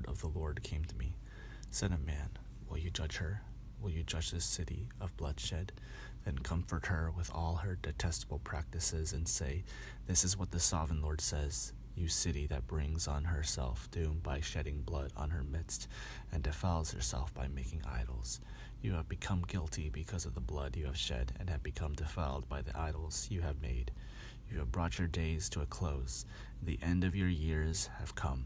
word of the Lord came to me. Son of man, will you judge her? Will you judge this city of bloodshed? Then comfort her with all her detestable practices and say, this is what the sovereign Lord says. You city that brings on herself doom by shedding blood on her midst, and defiles herself by making idols. You have become guilty because of the blood you have shed, and have become defiled by the idols you have made. You have brought your days to a close, and the end of your years have come.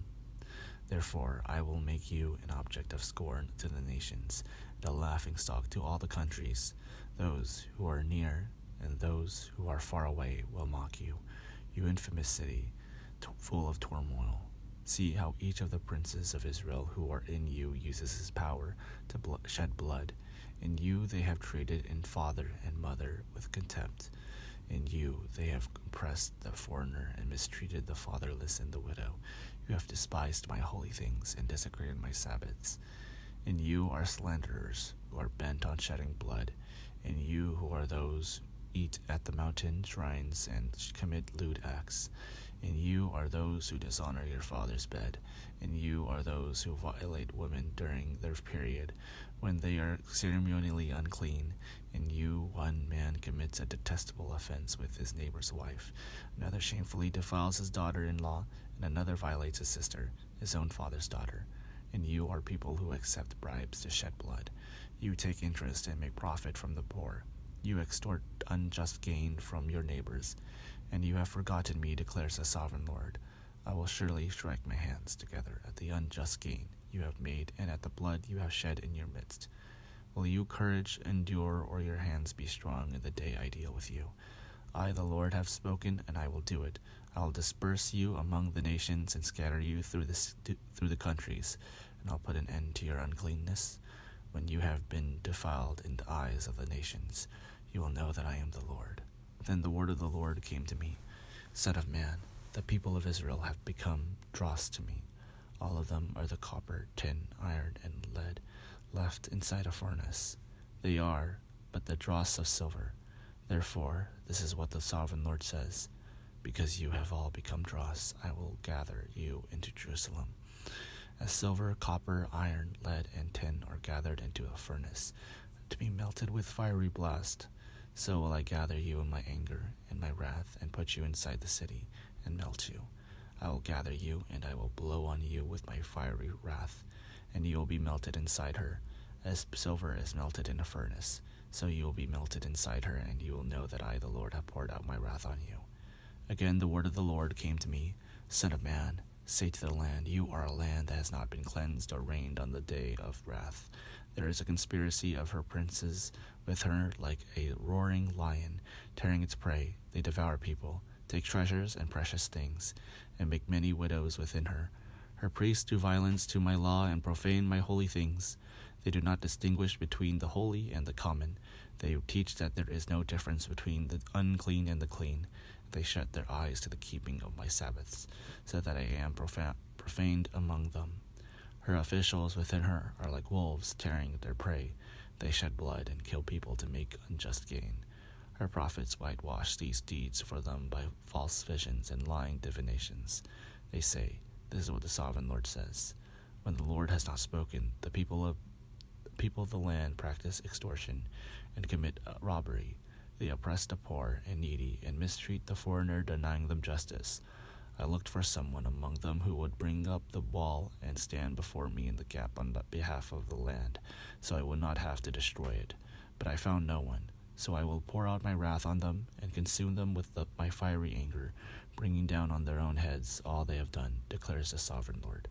Therefore I will make you an object of scorn to the nations, and a laughingstock to all the countries. Those who are near and those who are far away will mock you, you infamous city, full of turmoil. See how each of the princes of Israel who are in you uses his power to shed blood. In you they have treated in father and mother with contempt. In you they have oppressed the foreigner and mistreated the fatherless and the widow. You have despised my holy things and desecrated my Sabbaths. In you are slanderers who are bent on shedding blood. In you who are those who eat at the mountain shrines and commit lewd acts. In you are those who dishonor your father's bed. In you are those who violate women during their period, when they are ceremonially unclean. In you one man commits a detestable offense with his neighbor's wife. Another shamefully defiles his daughter-in-law, and another violates his sister, his own father's daughter. And you are people who accept bribes to shed blood. You take interest and make profit from the poor. You extort unjust gain from your neighbors. And you have forgotten me, declares the sovereign Lord. I will surely strike my hands together at the unjust gain you have made and at the blood you have shed in your midst. Will you courage endure, or your hands be strong in the day I deal with you? I, the Lord, have spoken, and I will do it. I will disperse you among the nations and scatter you through the countries, and I'll put an end to your uncleanness. When you have been defiled in the eyes of the nations, you will know that I am the Lord. Then the word of the Lord came to me. Son of man, the people of Israel have become dross to me. All of them are the copper, tin, iron, and lead left inside a furnace. They are but the dross of silver. Therefore, this is what the sovereign Lord says. Because you have all become dross, I will gather you into Jerusalem. As silver, copper, iron, lead, and tin are gathered into a furnace, to be melted with fiery blast, so will I gather you in my anger and my wrath, and put you inside the city, and melt you. I will gather you, and I will blow on you with my fiery wrath, and you will be melted inside her, as silver is melted in a furnace. So you will be melted inside her, and you will know that I, the Lord, have poured out my wrath on you. Again the word of the Lord came to me. Son of man, say to the land, you are a land that has not been cleansed or rained on the day of wrath. There is a conspiracy of her princes with her, like a roaring lion, tearing its prey. They devour people, take treasures and precious things, and make many widows within her. Her priests do violence to my law and profane my holy things. They do not distinguish between the holy and the common. They teach that there is no difference between the unclean and the clean. They shut their eyes to the keeping of my Sabbaths, so that I am profaned among them. Her officials within her are like wolves tearing their prey. They shed blood and kill people to make unjust gain. Her prophets whitewash these deeds for them by false visions and lying divinations. They say, this is what the sovereign Lord says. When the Lord has not spoken, the people of the land practice extortion and commit robbery. They oppress the poor and needy and mistreat the foreigner, denying them justice. I looked for someone among them who would bring up the wall and stand before me in the gap on behalf of the land, so I would not have to destroy it. But I found no one, so I will pour out my wrath on them and consume them with my fiery anger, bringing down on their own heads all they have done, declares the sovereign Lord.